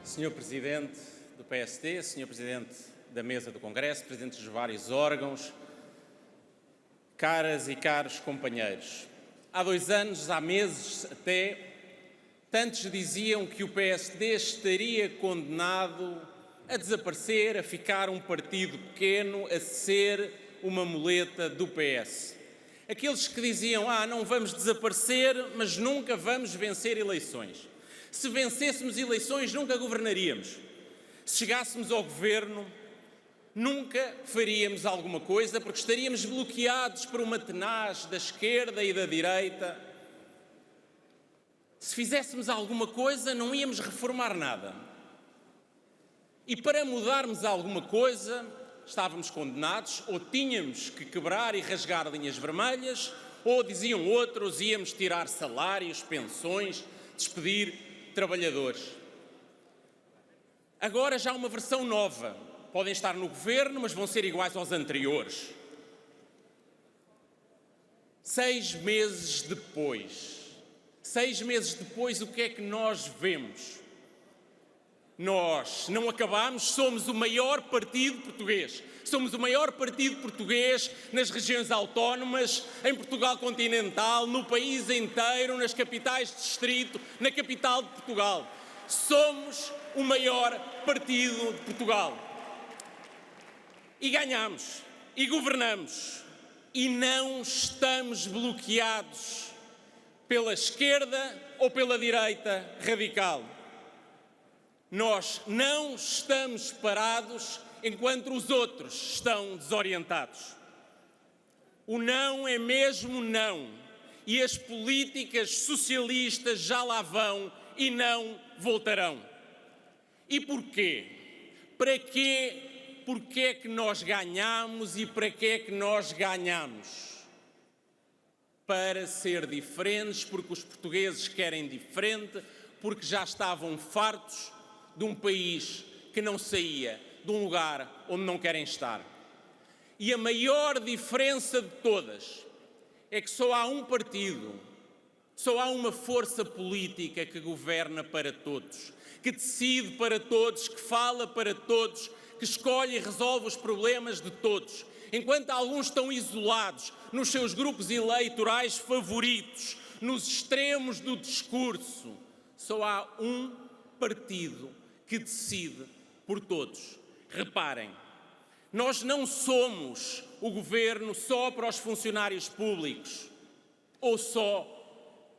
Senhor Presidente do PSD, Senhor Presidente da Mesa do Congresso, Presidentes dos vários órgãos, caras e caros companheiros. Há 2 anos, há meses até, tantos diziam que o PSD estaria condenado a desaparecer, a ficar um partido pequeno, a ser uma muleta do PS. Aqueles que diziam, não vamos desaparecer, mas nunca vamos vencer eleições. Se vencêssemos eleições, nunca governaríamos. Se chegássemos ao governo, nunca faríamos alguma coisa, porque estaríamos bloqueados por uma tenaz da esquerda e da direita. Se fizéssemos alguma coisa, não íamos reformar nada. E para mudarmos alguma coisa, estávamos condenados, ou tínhamos que quebrar e rasgar linhas vermelhas, ou, diziam outros, íamos tirar salários, pensões, despedir trabalhadores. Agora já há uma versão nova. Podem estar no governo, mas vão ser iguais aos anteriores. 6 meses depois, o que é que nós vemos? Nós não acabamos, somos o maior partido português. Somos o maior partido português nas regiões autónomas, em Portugal continental, no país inteiro, nas capitais de distrito, na capital de Portugal. Somos o maior partido de Portugal. E ganhamos, e governamos, e não estamos bloqueados pela esquerda ou pela direita radical. Nós não estamos parados enquanto os outros estão desorientados. O não é mesmo não, e as políticas socialistas já lá vão e não voltarão. E porquê? Para quê? Porquê é que nós ganhamos e para que é que nós ganhamos? Para ser diferentes, porque os portugueses querem diferente, porque já estavam fartos de um país que não saía de um lugar onde não querem estar. E a maior diferença de todas é que só há um partido, só há uma força política que governa para todos, que decide para todos, que fala para todos, que escolhe e resolve os problemas de todos. Enquanto alguns estão isolados nos seus grupos eleitorais favoritos, nos extremos do discurso, só há um partido que decide por todos. Reparem, nós não somos o governo só para os funcionários públicos ou só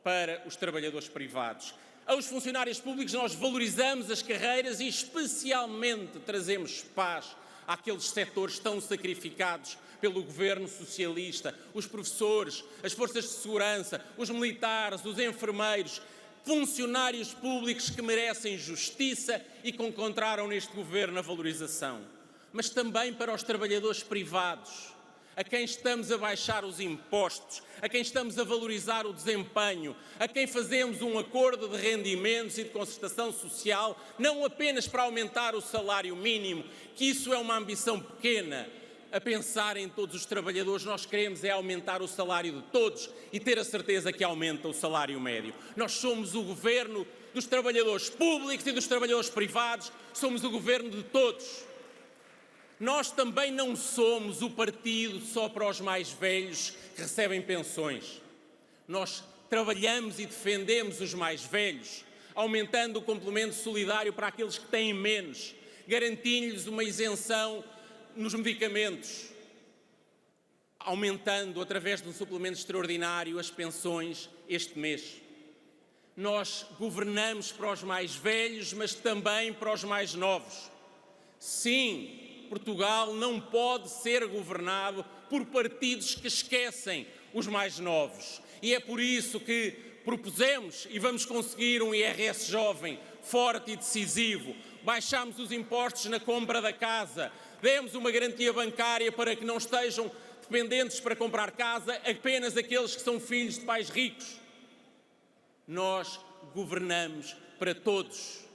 para os trabalhadores privados. Aos funcionários públicos nós valorizamos as carreiras e especialmente trazemos paz àqueles setores tão sacrificados pelo governo socialista, os professores, as forças de segurança, os militares, os enfermeiros, funcionários públicos que merecem justiça e que encontraram neste governo a valorização. Mas também para os trabalhadores privados, a quem estamos a baixar os impostos, a quem estamos a valorizar o desempenho, a quem fazemos um acordo de rendimentos e de concertação social, não apenas para aumentar o salário mínimo, que isso é uma ambição pequena. A pensar em todos os trabalhadores, nós queremos é aumentar o salário de todos e ter a certeza que aumenta o salário médio. Nós somos o governo dos trabalhadores públicos e dos trabalhadores privados, somos o governo de todos. Nós também não somos o partido só para os mais velhos que recebem pensões. Nós trabalhamos e defendemos os mais velhos, aumentando o complemento solidário para aqueles que têm menos, garantindo-lhes uma isenção nos medicamentos, aumentando através de um suplemento extraordinário as pensões este mês. Nós governamos para os mais velhos, mas também para os mais novos. Sim, Portugal não pode ser governado por partidos que esquecem os mais novos. E é por isso que propusemos e vamos conseguir um IRS jovem, forte e decisivo. Baixamos os impostos na compra da casa, demos uma garantia bancária para que não estejam dependentes para comprar casa apenas aqueles que são filhos de pais ricos. Nós governamos para todos,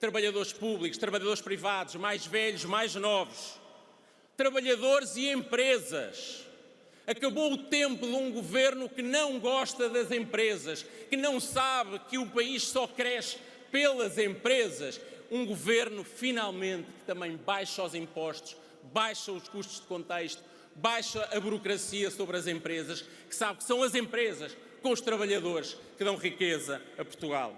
trabalhadores públicos, trabalhadores privados, mais velhos, mais novos, trabalhadores e empresas. Acabou o tempo de um governo que não gosta das empresas, que não sabe que o país só cresce pelas empresas, um governo finalmente que também baixa os impostos, baixa os custos de contexto, baixa a burocracia sobre as empresas, que sabe que são as empresas com os trabalhadores que dão riqueza a Portugal.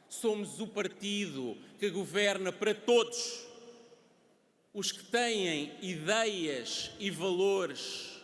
Somos o partido que governa para todos. Os que têm ideias e valores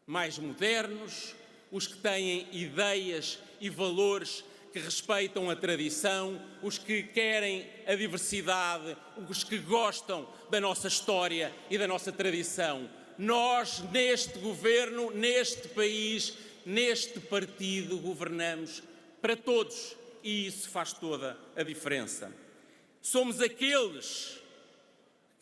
mais modernos, os que têm ideias e valores que respeitam a tradição, os que querem a diversidade, os que gostam da nossa história e da nossa tradição. Nós, neste governo, neste país, neste partido, governamos para todos e isso faz toda a diferença. Somos aqueles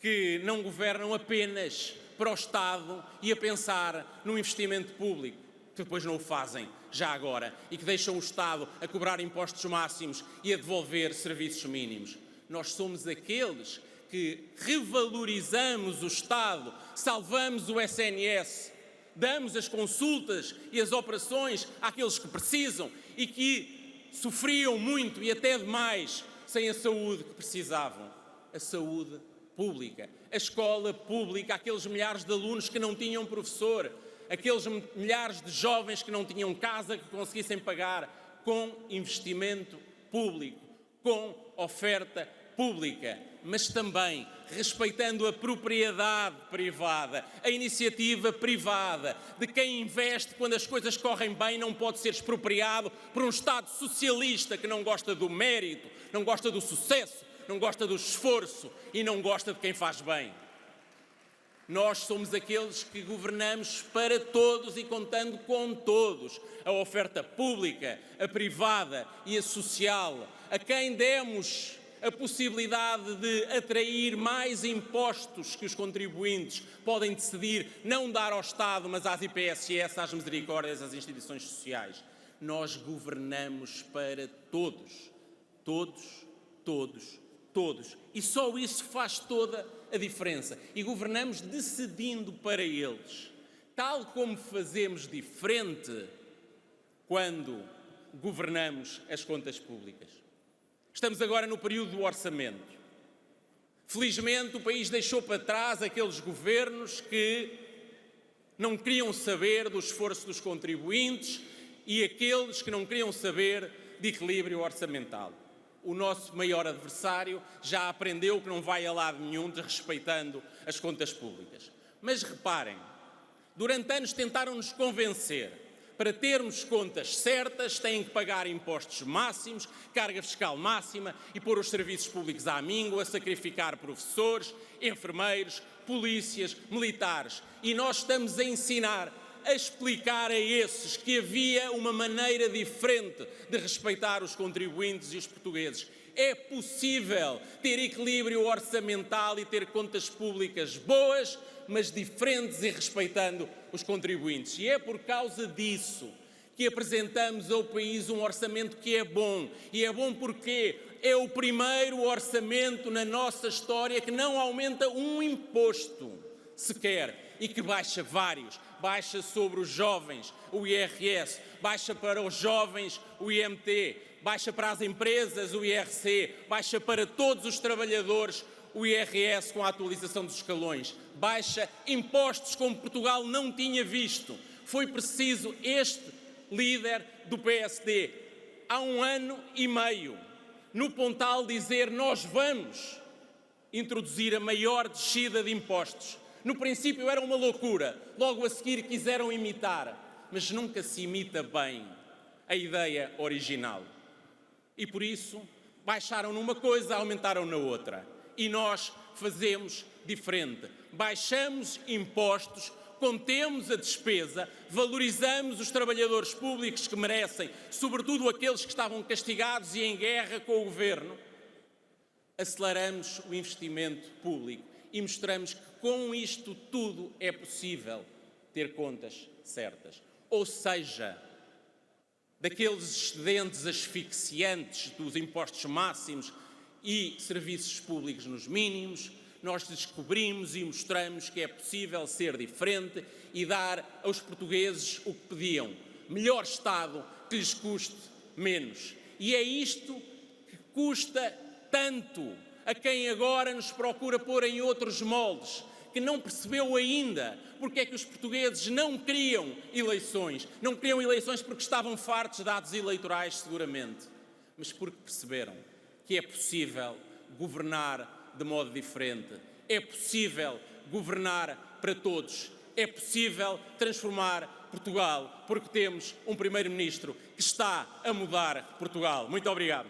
que não governam apenas para o Estado e a pensar no investimento público, que depois não o fazem já agora e que deixam o Estado a cobrar impostos máximos e a devolver serviços mínimos. Nós somos aqueles que revalorizamos o Estado, salvamos o SNS, damos as consultas e as operações àqueles que precisam e que sofriam muito e até demais sem a saúde que precisavam. A saúde pública, a escola pública, aqueles milhares de alunos que não tinham professor, aqueles milhares de jovens que não tinham casa que conseguissem pagar, com investimento público, com oferta pública, mas também respeitando a propriedade privada, a iniciativa privada, de quem investe quando as coisas correm bem não pode ser expropriado por um Estado socialista que não gosta do mérito, não gosta do sucesso, não gosta do esforço e não gosta de quem faz bem. Nós somos aqueles que governamos para todos e contando com todos. A oferta pública, a privada e a social, a quem demos a possibilidade de atrair mais impostos que os contribuintes podem decidir não dar ao Estado, mas às IPSS, às misericórdias, às instituições sociais. Nós governamos para todos, todos, todos, todos. E só isso faz toda a diferença. E governamos decidindo para eles, tal como fazemos diferente quando governamos as contas públicas. Estamos agora no período do orçamento. Felizmente, o país deixou para trás aqueles governos que não queriam saber do esforço dos contribuintes e aqueles que não queriam saber de equilíbrio orçamental. O nosso maior adversário já aprendeu que não vai a lado nenhum desrespeitando as contas públicas. Mas reparem, durante anos tentaram-nos convencer. Para termos contas certas, têm que pagar impostos máximos, carga fiscal máxima e pôr os serviços públicos à míngua, sacrificar professores, enfermeiros, polícias, militares. E nós estamos a ensinar, a explicar a esses que havia uma maneira diferente de respeitar os contribuintes e os portugueses. É possível ter equilíbrio orçamental e ter contas públicas boas, mas diferentes e respeitando os contribuintes. E é por causa disso que apresentamos ao país um orçamento que é bom. E é bom porque é o primeiro orçamento na nossa história que não aumenta um imposto sequer e que baixa vários. Baixa sobre os jovens o IRS, baixa para os jovens o IMT, baixa para as empresas o IRC, baixa para todos os trabalhadores o IRS com a atualização dos escalões, baixa impostos como Portugal não tinha visto. Foi preciso este líder do PSD, há 1 ano e meio, no Pontal dizer: nós vamos introduzir a maior descida de impostos. No princípio era uma loucura, logo a seguir quiseram imitar, mas nunca se imita bem a ideia original. E por isso baixaram numa coisa, aumentaram na outra. E nós fazemos diferente. Baixamos impostos, contemos a despesa, valorizamos os trabalhadores públicos que merecem, sobretudo aqueles que estavam castigados e em guerra com o governo. Aceleramos o investimento público e mostramos que com isto tudo é possível ter contas certas. Ou seja, daqueles excedentes asfixiantes dos impostos máximos e serviços públicos nos mínimos, nós descobrimos e mostramos que é possível ser diferente e dar aos portugueses o que pediam: melhor Estado que lhes custe menos. E é isto que custa tanto a quem agora nos procura pôr em outros moldes, que não percebeu ainda porque é que os portugueses não queriam eleições. Não queriam eleições porque estavam fartos de dados eleitorais, seguramente, mas porque perceberam que é possível governar de modo diferente. É possível governar para todos. É possível transformar Portugal, porque temos um primeiro-ministro que está a mudar Portugal. Muito obrigado.